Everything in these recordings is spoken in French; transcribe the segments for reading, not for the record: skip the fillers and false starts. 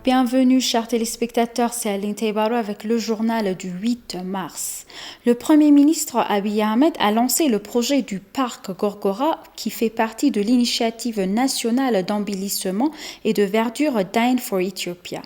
Bienvenue, chers téléspectateurs, c'est Aline Taibaro avec le journal du 8 mars. Le Premier ministre Abiy Ahmed a lancé le projet du parc Gorgora qui fait partie de l'initiative nationale d'embellissement et de verdure Dine for Ethiopia.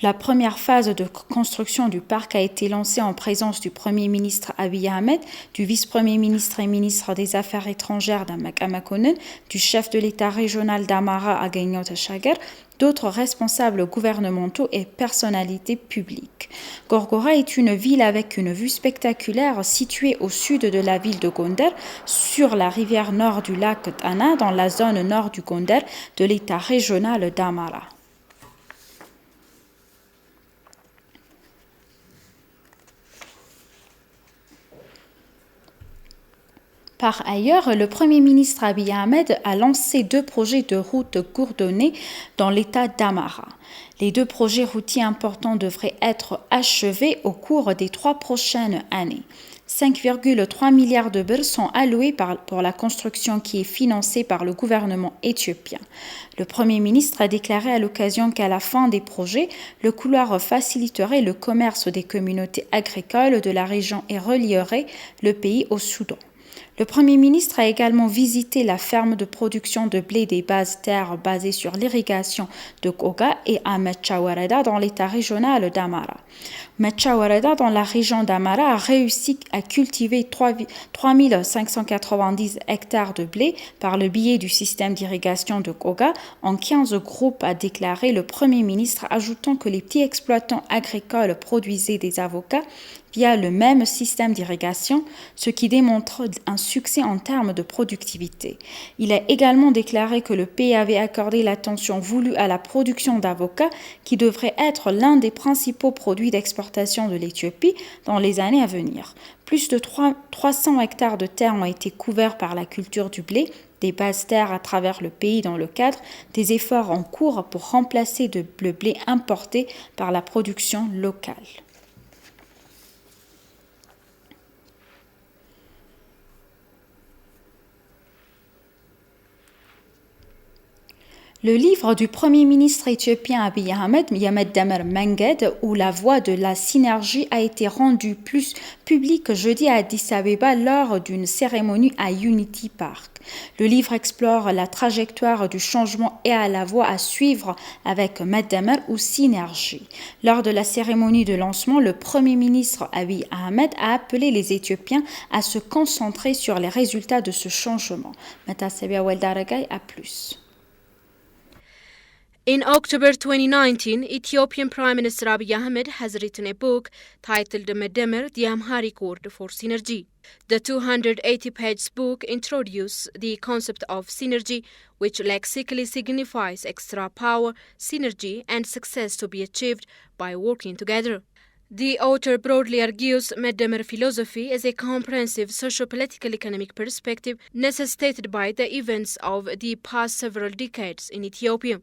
La première phase de construction du parc a été lancée en présence du Premier ministre Abiy Ahmed, du vice-premier ministre et ministre des Affaires étrangères Damak Makonnen, du chef de l'État régional d'Amara Agenyo Tchagar, d'autres responsables gouvernementaux et personnalités publiques. Gorgora est une ville avec une vue spectaculaire située au sud de la ville de Gondar, sur la rivière nord du lac Tana, dans la zone nord du Gondar de l'État régional d'Amara. Par ailleurs, le Premier ministre Abiy Ahmed a lancé 2 projets de routes gourdonnées dans l'état d'Amara. Les 2 projets routiers importants devraient être achevés au cours des 3 prochaines années. 5,3 milliards de birrs sont alloués pour la construction qui est financée par le gouvernement éthiopien. Le Premier ministre a déclaré à l'occasion qu'à la fin des projets, le couloir faciliterait le commerce des communautés agricoles de la région et relierait le pays au Soudan. Le Premier ministre a également visité la ferme de production de blé des bases terres basée sur l'irrigation de Goga et à Mechawareda dans l'état régional d'Amara. Mechawareda dans la région d'Amara a réussi à cultiver 3590 hectares de blé par le biais du système d'irrigation de Goga en 15 groupes, a déclaré le Premier ministre, ajoutant que les petits exploitants agricoles produisaient des avocats via le même système d'irrigation, ce qui démontre un succès en termes de productivité. Il a également déclaré que le pays avait accordé l'attention voulue à la production d'avocats, qui devrait être l'un des principaux produits d'exportation de l'Éthiopie dans les années à venir. Plus de 300 hectares de terres ont été couverts par la culture du blé, des bases terres à travers le pays dans le cadre des efforts en cours pour remplacer le blé importé par la production locale. Le livre du Premier ministre éthiopien Abiy Ahmed, Yemedemer Menged, où la voie de la synergie a été rendue plus publique jeudi à Addis Abeba lors d'une cérémonie à Unity Park. Le livre explore la trajectoire du changement et à la voie à suivre avec Medemer ou synergie. Lors de la cérémonie de lancement, le Premier ministre Abiy Ahmed a appelé les Éthiopiens à se concentrer sur les résultats de ce changement. Metasebia Weldaragay à plus. In October 2019, Ethiopian Prime Minister Abiy Ahmed has written a book titled Medemer, the Amharic word for synergy. The 280-page book introduces the concept of synergy, which lexically signifies extra power, synergy, and success to be achieved by working together. The author broadly argues Medemer philosophy is a comprehensive socio-political economic perspective necessitated by the events of the past several decades in Ethiopia.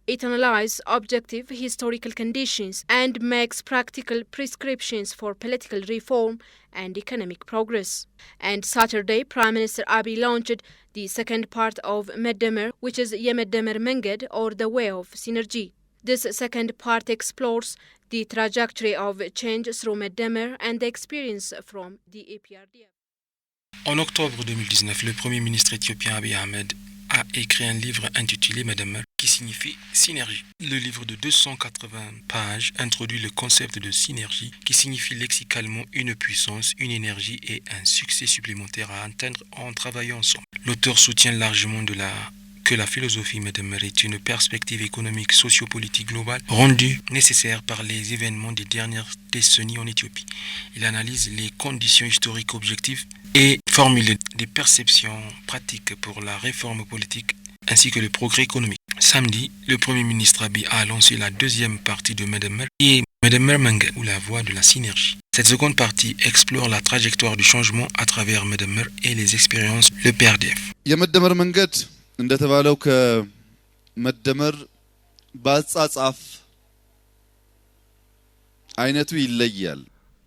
It analyzes objective historical conditions and makes practical prescriptions for political reform and economic progress. And Saturday, Prime Minister Abiy launched the second part of Medemer, which is Yemedemer Menged, or the way of synergy. This second part explores the trajectory of change through Medemer and the experience from the EPRDF. En octobre 2019, le Premier ministre éthiopien Abiy Ahmed a écrit un livre intitulé Medemer, qui signifie synergie. Le livre de 280 pages introduit le concept de synergie, qui signifie lexicalement une puissance, une énergie et un succès supplémentaire à atteindre en travaillant ensemble. L'auteur soutient largement que la philosophie Medemer est une perspective économique sociopolitique globale rendue nécessaire par les événements des dernières décennies en Éthiopie. Il analyse les conditions historiques objectives et formule des perceptions pratiques pour la réforme politique ainsi que le progrès économique. Samedi, le Premier ministre Abiy a lancé la deuxième partie de Medemer, qui est Medemer Menged, ou la voie de la synergie. Cette seconde partie explore la trajectoire du changement à travers Medemer et les expériences de l'EPRDF. የመደመር መንገድ እንደተባለው ከመደመር በአጻጻፍ አይነቱ ይለያል።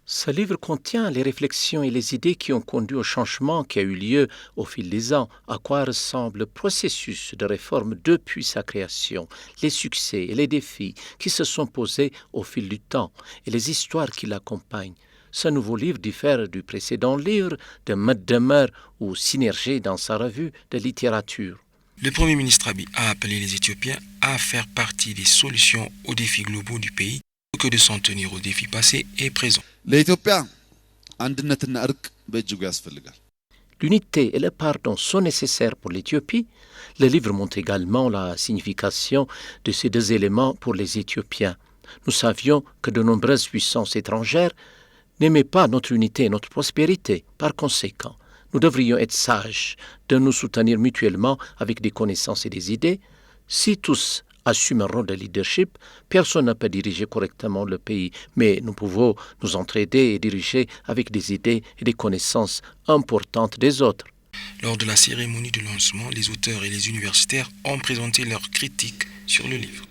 Ce livre contient les réflexions et les idées qui ont conduit au changement qui a eu lieu au fil des ans, à quoi ressemble le processus de réforme depuis sa création, les succès et les défis qui se sont posés au fil du temps et les histoires qui l'accompagnent. Ce nouveau livre diffère du précédent livre de Maddemer ou Synergie dans sa revue de littérature. Le Premier ministre Abiy a appelé les Éthiopiens à faire partie des solutions aux défis globaux du pays que de s'en tenir aux défis passés et présents. L'unité et le pardon sont nécessaires pour l'Éthiopie. Le livre montre également la signification de ces deux éléments pour les Éthiopiens. Nous savions que de nombreuses puissances étrangères n'aimaient pas notre unité et notre prospérité. Par conséquent, nous devrions être sages de nous soutenir mutuellement avec des connaissances et des idées. Si tous assument un rôle de leadership, personne ne peut diriger correctement le pays, mais nous pouvons nous entraider et diriger avec des idées et des connaissances importantes des autres. Lors de la cérémonie de lancement, les auteurs et les universitaires ont présenté leurs critiques sur le livre.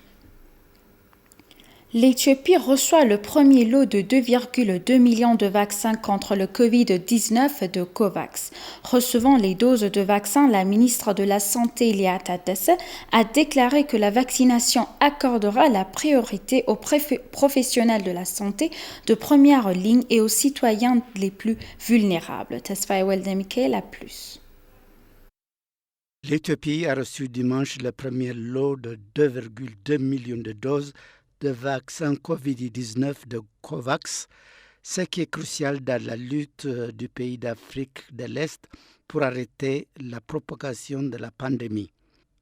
L'Éthiopie reçoit le premier lot de 2,2 millions de vaccins contre le Covid-19 de COVAX. Recevant les doses de vaccins, la ministre de la Santé, Lia Tadesse, a déclaré que la vaccination accordera la priorité aux professionnels de la santé de première ligne et aux citoyens les plus vulnérables. Tesfaye Weldemike, a plus. L'Éthiopie a reçu dimanche le premier lot de 2,2 millions de doses de vaccins Covid-19 de COVAX, ce qui est crucial dans la lutte du pays d'Afrique de l'Est pour arrêter la propagation de la pandémie.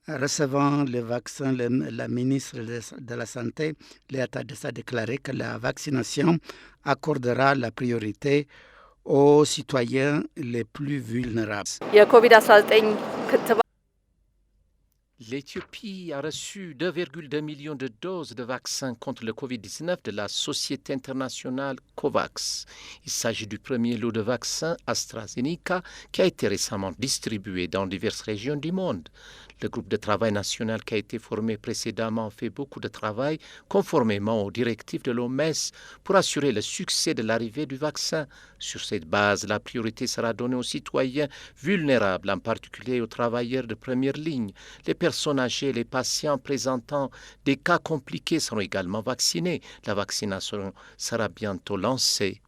Recevant le vaccin, la ministre de la Santé, Lia Tadesse, a déclaré que la vaccination accordera la priorité aux citoyens les plus vulnérables. L'Éthiopie a reçu 2,2 millions de doses de vaccins contre le Covid-19 de la Société internationale COVAX. Il s'agit du premier lot de vaccins AstraZeneca qui a été récemment distribué dans diverses régions du monde. Le groupe de travail national qui a été formé précédemment fait beaucoup de travail conformément aux directives de l'OMS pour assurer le succès de l'arrivée du vaccin. Sur cette base, la priorité sera donnée aux citoyens vulnérables, en particulier aux travailleurs de première ligne. Les personnes âgées et les patients présentant des cas compliqués seront également vaccinés. La vaccination sera bientôt lancée.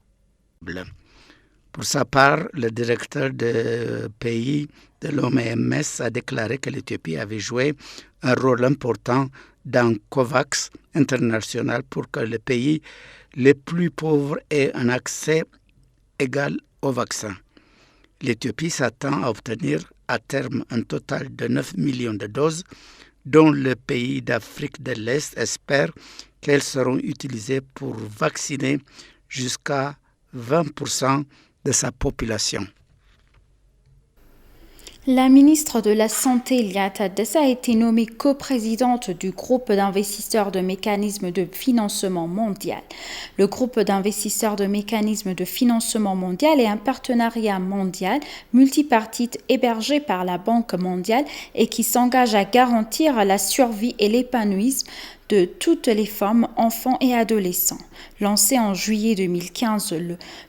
Pour sa part, le directeur de pays de l'OMS a déclaré que l'Éthiopie avait joué un rôle important dans COVAX international pour que les pays les plus pauvres aient un accès égal au vaccin. L'Éthiopie s'attend à obtenir à terme un total de 9 millions de doses, dont le pays d'Afrique de l'Est espère qu'elles seront utilisées pour vacciner jusqu'à 20% de sa population. La ministre de la Santé, Lia Tadesse, a été nommée coprésidente du groupe d'investisseurs de mécanismes de financement mondial. Le groupe d'investisseurs de mécanismes de financement mondial est un partenariat mondial multipartite hébergé par la Banque mondiale et qui s'engage à garantir la survie et l'épanouissement de toutes les femmes, enfants et adolescents. Lancé en juillet 2015,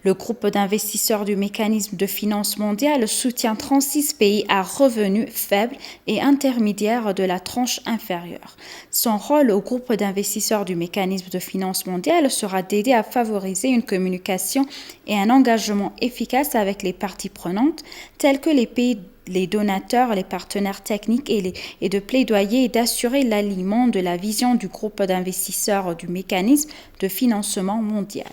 le groupe d'investisseurs du mécanisme de finance mondiale soutient 36 pays à revenus faibles et intermédiaires de la tranche inférieure. Son rôle au groupe d'investisseurs du mécanisme de finance mondiale sera d'aider à favoriser une communication et un engagement efficace avec les parties prenantes, telles que les pays, les donateurs, les partenaires techniques et de plaidoyer et d'assurer l'alignement de la vision du groupe d'investisseurs du mécanisme de financement mondial.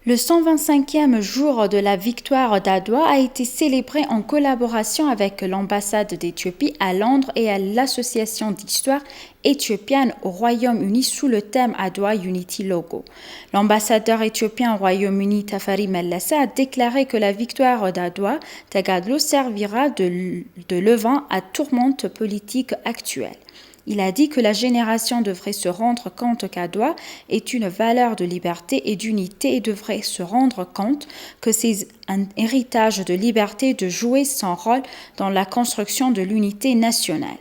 Le 125e jour de la victoire d'Adwa a été célébré en collaboration avec l'ambassade d'Éthiopie à Londres et à l'Association d'histoire éthiopienne au Royaume-Uni sous le thème Adwa Unity Logo. L'ambassadeur éthiopien au Royaume-Uni, Tafari Mellesse, a déclaré que la victoire d'Adwa Tegadlo servira de levain à tourmente politique actuelle. Il a dit que la génération devrait se rendre compte qu'Adwa est une valeur de liberté et d'unité et devrait se rendre compte que c'est un héritage de liberté de jouer son rôle dans la construction de l'unité nationale.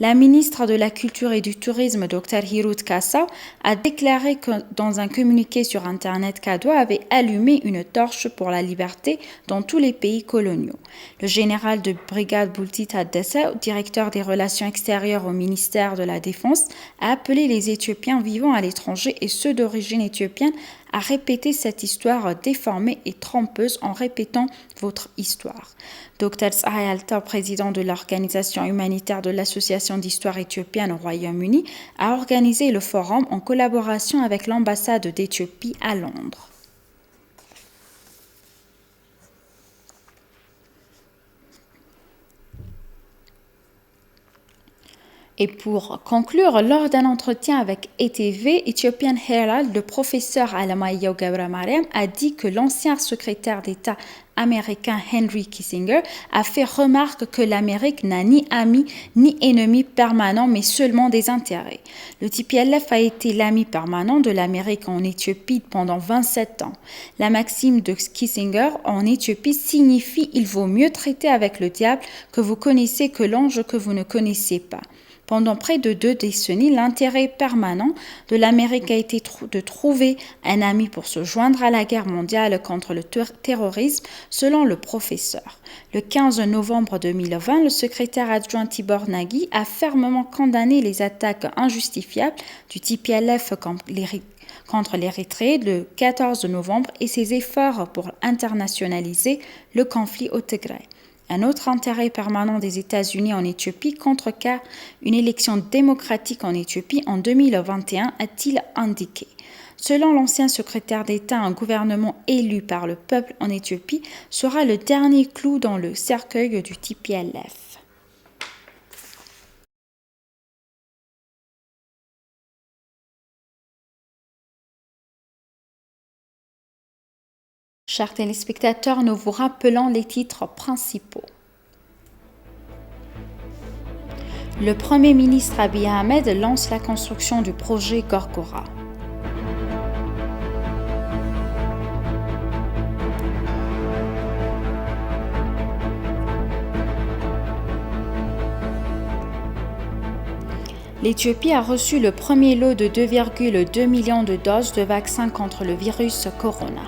La ministre de la Culture et du Tourisme, Dr Hirut Kassa, a déclaré que dans un communiqué sur Internet qu'Adwa avait allumé une torche pour la liberté dans tous les pays coloniaux. Le général de brigade Bulti Taddessa, directeur des relations extérieures au ministère de la Défense, a appelé les Éthiopiens vivant à l'étranger et ceux d'origine éthiopienne à répéter cette histoire déformée et trompeuse en répétant votre histoire. Dr Tsahai Alta, président de l'organisation humanitaire de l'Association d'histoire éthiopienne au Royaume-Uni, a organisé le forum en collaboration avec l'ambassade d'Éthiopie à Londres. Et pour conclure, lors d'un entretien avec ETV, Ethiopian Herald, le professeur Alamayehu Gebremariem a dit que l'ancien secrétaire d'État américain Henry Kissinger a fait remarque que l'Amérique n'a ni ami ni ennemi permanent, mais seulement des intérêts. Le TPLF a été l'ami permanent de l'Amérique en Éthiopie pendant 27 ans. La maxime de Kissinger en Éthiopie signifie « il vaut mieux traiter avec le diable que vous connaissez que l'ange que vous ne connaissez pas ». Pendant près de 2 décennies, l'intérêt permanent de l'Amérique a été de trouver un ami pour se joindre à la guerre mondiale contre le terrorisme, selon le professeur. Le 15 novembre 2020, le secrétaire adjoint Tibor Nagy a fermement condamné les attaques injustifiables du TPLF contre l'Érythrée le 14 novembre et ses efforts pour internationaliser le conflit au Tigray. Un autre intérêt permanent des États-Unis en Éthiopie contrecarre une élection démocratique en Éthiopie en 2021, a-t-il indiqué. Selon l'ancien secrétaire d'État, un gouvernement élu par le peuple en Éthiopie sera le dernier clou dans le cercueil du TPLF. Chers téléspectateurs, nous vous rappelons les titres principaux. Le Premier ministre Abiy Ahmed lance la construction du projet Gorgora. L'Éthiopie a reçu le premier lot de 2,2 millions de doses de vaccins contre le virus corona.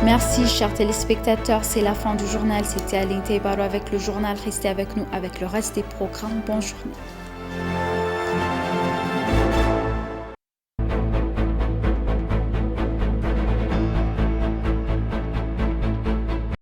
Merci, chers téléspectateurs. C'est la fin du journal. C'était Aline Teibaro avec le journal. Restez avec nous avec le reste des programmes. Bonne journée.